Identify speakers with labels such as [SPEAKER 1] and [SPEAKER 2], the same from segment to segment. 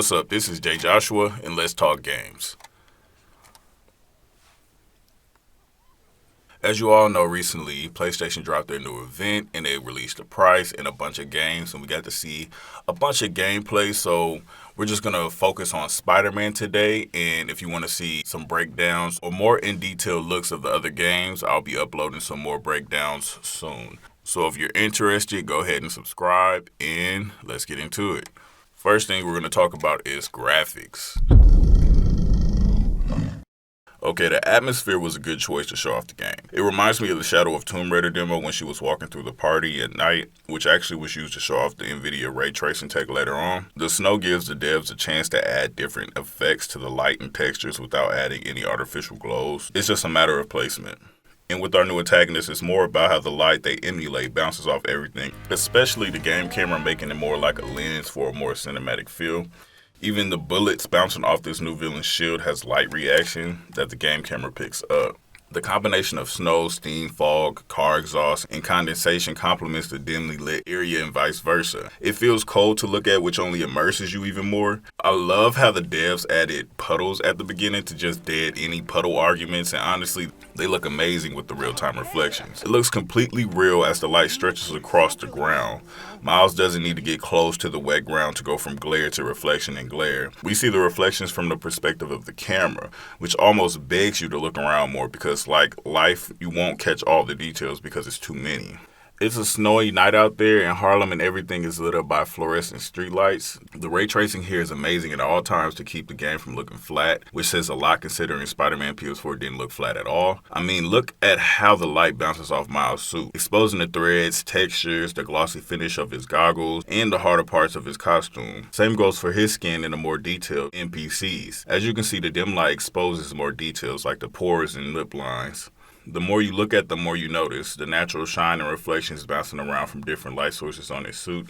[SPEAKER 1] What's up? This is Jay Joshua, and let's talk games. As you all know, recently, PlayStation dropped their new event, and they released a price and a bunch of games, and we got to see a bunch of gameplay, so we're just going to focus on Spiderman today, and if you want to see some breakdowns or more in-detail looks of the other games, I'll be uploading some more breakdowns soon. So if you're interested, go ahead and subscribe, and let's get into it. First thing we're going to talk about is graphics. Okay, the atmosphere was a good choice to show off the game. It reminds me of the Shadow of Tomb Raider demo when she was walking through the party at night, which actually was used to show off the NVIDIA ray tracing tech later on. The snow gives the devs a chance to add different effects to the light and textures without adding any artificial glows. It's just a matter of placement. And with our new antagonist, it's more about how the light they emulate bounces off everything, especially the game camera making it more like a lens for a more cinematic feel. Even the bullets bouncing off this new villain's shield has light reaction that the game camera picks up. The combination of snow, steam, fog, car exhaust, and condensation complements the dimly lit area and vice versa. It feels cold to look at, which only immerses you even more. I love how the devs added puddles at the beginning to just dead any puddle arguments, and honestly, they look amazing with the real-time reflections. It looks completely real as the light stretches across the ground. Miles doesn't need to get close to the wet ground to go from glare to reflection and glare. We see the reflections from the perspective of the camera, which almost begs you to look around more because like life, you won't catch all the details because it's too many. It's a snowy night out there in Harlem and everything is lit up by fluorescent streetlights. The ray tracing here is amazing at all times to keep the game from looking flat, which says a lot considering Spider-Man PS4 didn't look flat at all. I mean, look at how the light bounces off Miles' suit, exposing the threads, textures, the glossy finish of his goggles, and the harder parts of his costume. Same goes for his skin and the more detailed NPCs. As you can see, the dim light exposes more details like the pores and lip lines. The more you look at, the more you notice the natural shine and reflections bouncing around from different light sources on his suit.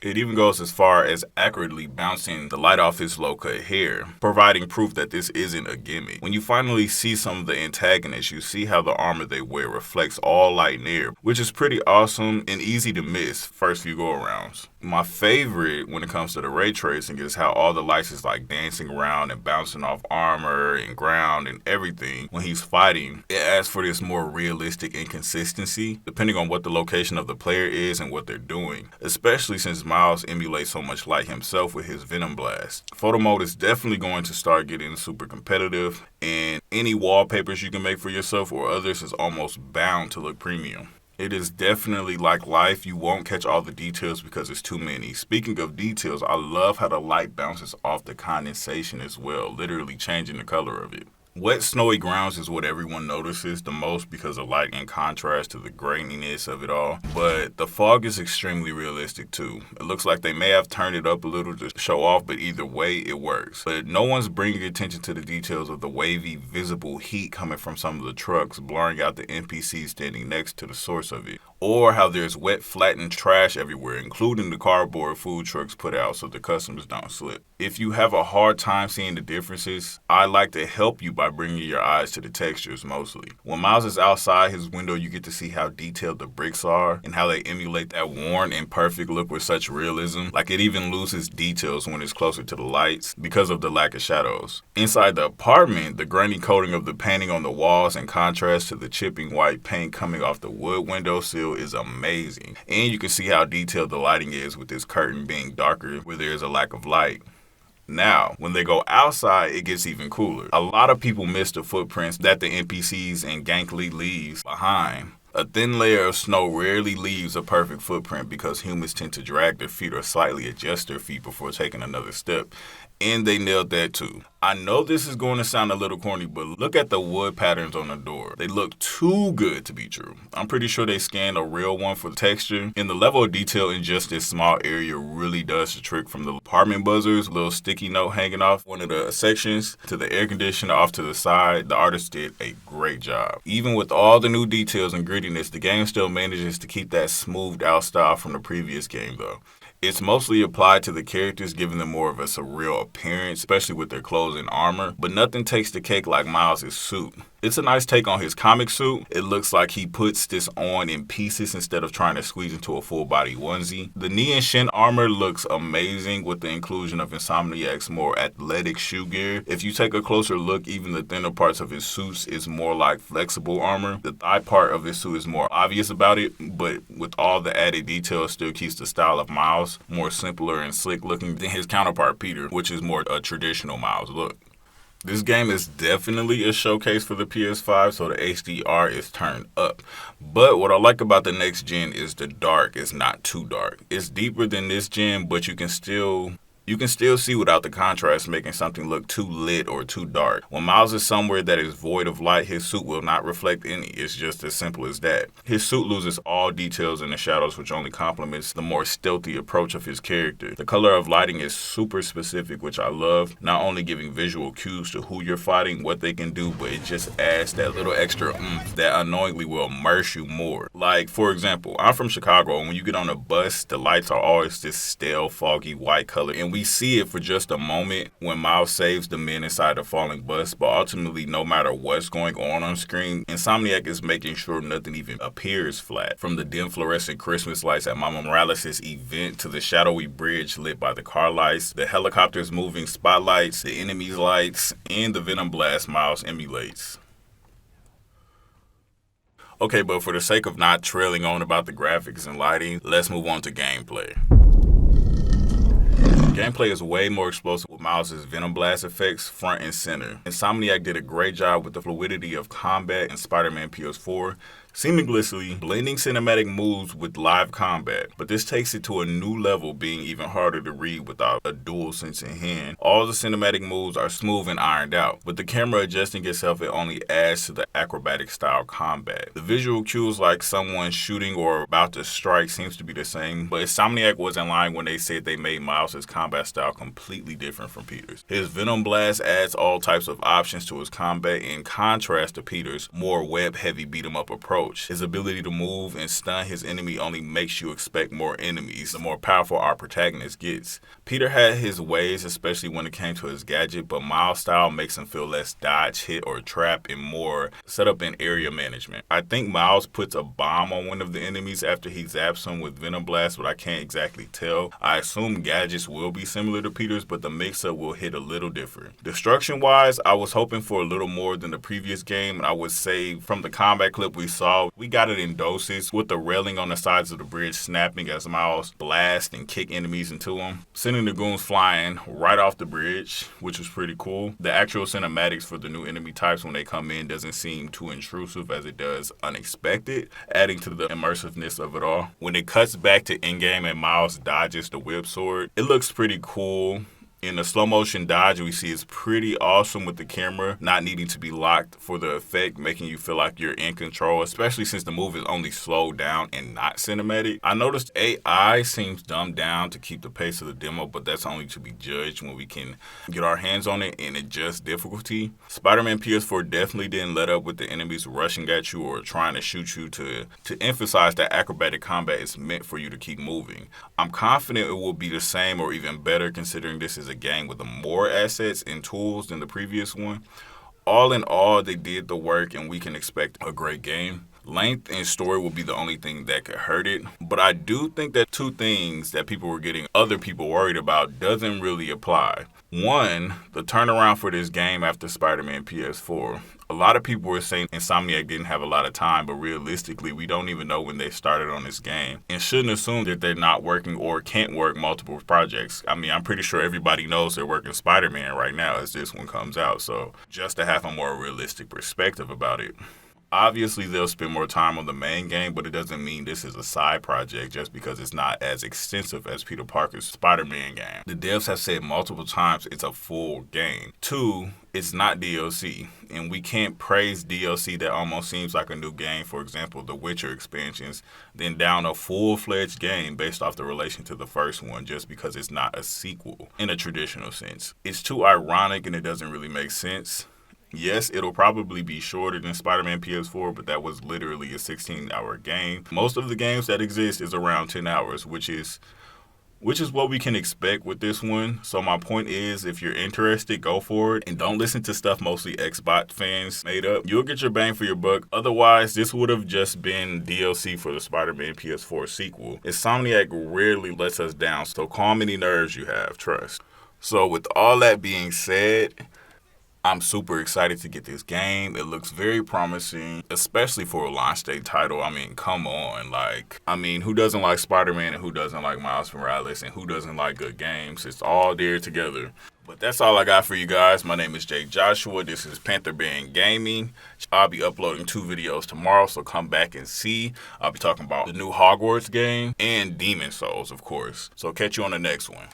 [SPEAKER 1] It even goes as far as accurately bouncing the light off his low-cut hair, providing proof that this isn't a gimmick. When you finally see some of the antagonists, you see how the armor they wear reflects all light and air, which is pretty awesome and easy to miss first few go-arounds. My favorite when it comes to the ray tracing is how all the lights is like dancing around and bouncing off armor and ground and everything when he's fighting. It adds for this more realistic inconsistency depending on what the location of the player is and what they're doing, especially since Miles emulates so much light himself with his Venom Blast. Photo mode is definitely going to start getting super competitive, and any wallpapers you can make for yourself or others is almost bound to look premium. It is definitely like life. You won't catch all the details because it's too many. Speaking of details, I love how the light bounces off the condensation as well, literally changing the color of it. Wet, snowy grounds is what everyone notices the most because of light in contrast to the graininess of it all. But the fog is extremely realistic too. It looks like they may have turned it up a little to show off, but either way, it works. But no one's bringing attention to the details of the wavy, visible heat coming from some of the trucks, blurring out the NPCs standing next to the source of it. Or how there's wet, flattened trash everywhere, including the cardboard food trucks put out so the customers don't slip. If you have a hard time seeing the differences, I like to help you by bringing your eyes to the textures mostly. When Miles is outside his window, you get to see how detailed the bricks are and how they emulate that worn and perfect look with such realism. Like it even loses details when it's closer to the lights because of the lack of shadows. Inside the apartment, the grainy coating of the painting on the walls in contrast to the chipping white paint coming off the wood windowsill is amazing. And you can see how detailed the lighting is with this curtain being darker where there is a lack of light. Now, when they go outside, it gets even cooler. A lot of people miss the footprints that the NPCs and Gank Lee leaves behind. A thin layer of snow rarely leaves a perfect footprint because humans tend to drag their feet or slightly adjust their feet before taking another step. And they nailed that too. I know this is going to sound a little corny, but look at the wood patterns on the door. They look too good to be true. I'm pretty sure they scanned a real one for the texture, and the level of detail in just this small area really does the trick, from the apartment buzzers, little sticky note hanging off one of the sections, to the air conditioner off to the side. The artist did a great job. Even with all the new details and grittiness, the game still manages to keep that smoothed out style from the previous game though. It's mostly applied to the characters, giving them more of a surreal appearance, especially with their clothes and armor, but nothing takes the cake like Miles' suit. It's a nice take on his comic suit. It looks like he puts this on in pieces instead of trying to squeeze into a full body onesie. The knee and shin armor looks amazing with the inclusion of Insomniac's more athletic shoe gear. If you take a closer look, even the thinner parts of his suits is more like flexible armor. The thigh part of his suit is more obvious about it, but with all the added detail, still keeps the style of Miles more simpler and slick looking than his counterpart Peter, which is more a traditional Miles look. This game is definitely a showcase for the PS5, so the HDR is turned up. But what I like about the next gen is the dark is not too dark. It's deeper than this gen, but you can still see without the contrast making something look too lit or too dark. When Miles is somewhere that is void of light, his suit will not reflect any. It's just as simple as that. His suit loses all details in the shadows, which only complements the more stealthy approach of his character. The color of lighting is super specific, which I love, not only giving visual cues to who you're fighting, what they can do, but it just adds that little extra oomph that unknowingly will immerse you more. Like, for example, I'm from Chicago, and when you get on a bus, the lights are always this stale, foggy white color, and we see it for just a moment when Miles saves the men inside the falling bus, but ultimately, no matter what's going on screen, Insomniac is making sure nothing even appears flat. From the dim fluorescent Christmas lights at Mama Morales' event to the shadowy bridge lit by the car lights, the helicopter's moving spotlights, the enemy's lights, and the Venom Blast Miles emulates. Okay, but for the sake of not trailing on about the graphics and lighting, let's move on to gameplay. Gameplay is way more explosive with Miles' Venom Blast effects front and center. Insomniac did a great job with the fluidity of combat in Spider-Man PS4, seamlessly blending cinematic moves with live combat, but this takes it to a new level, being even harder to read without a dual sense in hand. All the cinematic moves are smooth and ironed out, but the camera adjusting itself, it only adds to the acrobatic style combat. The visual cues like someone shooting or about to strike seems to be the same, but Insomniac wasn't lying when they said they made Miles' combat style completely different from Peter's. His Venom Blast adds all types of options to his combat in contrast to Peter's more web-heavy beat-em-up approach. His ability to move and stun his enemy only makes you expect more enemies, the more powerful our protagonist gets. Peter had his ways, especially when it came to his gadget, but Miles' style makes him feel less dodge, hit, or trap and more set up in area management. I think Miles puts a bomb on one of the enemies after he zaps him with Venom Blast, but I can't exactly tell. I assume gadgets will be similar to Peter's, but the mix-up will hit a little different. Destruction-wise, I was hoping for a little more than the previous game, and I would say from the combat clip we saw, we got it in doses, with the railing on the sides of the bridge snapping as Miles blast and kick enemies into them, sending the goons flying right off the bridge, which was pretty cool. The actual cinematics for the new enemy types when they come in doesn't seem too intrusive as it does unexpected, adding to the immersiveness of it all. When it cuts back to in-game and Miles dodges the whip sword, it looks pretty cool. In the slow motion dodge we see is pretty awesome, with the camera not needing to be locked for the effect, making you feel like you're in control, especially since the move is only slowed down and not cinematic. I noticed AI seems dumbed down to keep the pace of the demo, but that's only to be judged when we can get our hands on it and adjust difficulty. Spider-Man PS4 definitely didn't let up with the enemies rushing at you or trying to shoot you to emphasize that acrobatic combat is meant for you to keep moving. I'm confident it will be the same or even better, considering this is a game with more assets and tools than the previous one. All in all, they did the work and we can expect a great game. Length and story will be the only thing that could hurt it, but I do think that two things that people were getting other people worried about doesn't really apply. One, the turnaround for this game after Spider-Man PS4. A lot of people were saying Insomniac didn't have a lot of time, but realistically, we don't even know when they started on this game, and shouldn't assume that they're not working or can't work multiple projects. I mean, I'm pretty sure everybody knows they're working Spider-Man right now as this one comes out, so just to have a more realistic perspective about it. Obviously, they'll spend more time on the main game, but it doesn't mean this is a side project just because it's not as extensive as Peter Parker's Spider-Man game. The devs have said multiple times it's a full game. Two, it's not DLC, and we can't praise DLC that almost seems like a new game, for example, the Witcher expansions, then down a full-fledged game based off the relation to the first one just because it's not a sequel in a traditional sense. It's too ironic and it doesn't really make sense. Yes, it'll probably be shorter than Spider-Man PS4, but that was literally a 16-hour game. Most of the games that exist is around 10 hours, which is which is what we can expect with this one. So my point is, if you're interested, go for it, and don't listen to stuff mostly Xbox fans made up. You'll get your bang for your buck. Otherwise, this would have just been DLC for the Spider-Man PS4 sequel. Insomniac rarely lets us down, so calm any nerves you have, trust. So with all that being said, I'm super excited to get this game. It looks very promising, especially for a launch day title. I mean, come on. Who doesn't like Spider-Man and who doesn't like Miles Morales and who doesn't like good games? It's all there together. But that's all I got for you guys. My name is Jake Joshua. This is Panther Band Gaming. I'll be uploading 2 videos tomorrow, so come back and see. I'll be talking about the new Hogwarts game and Demon Souls, of course. So catch you on the next one.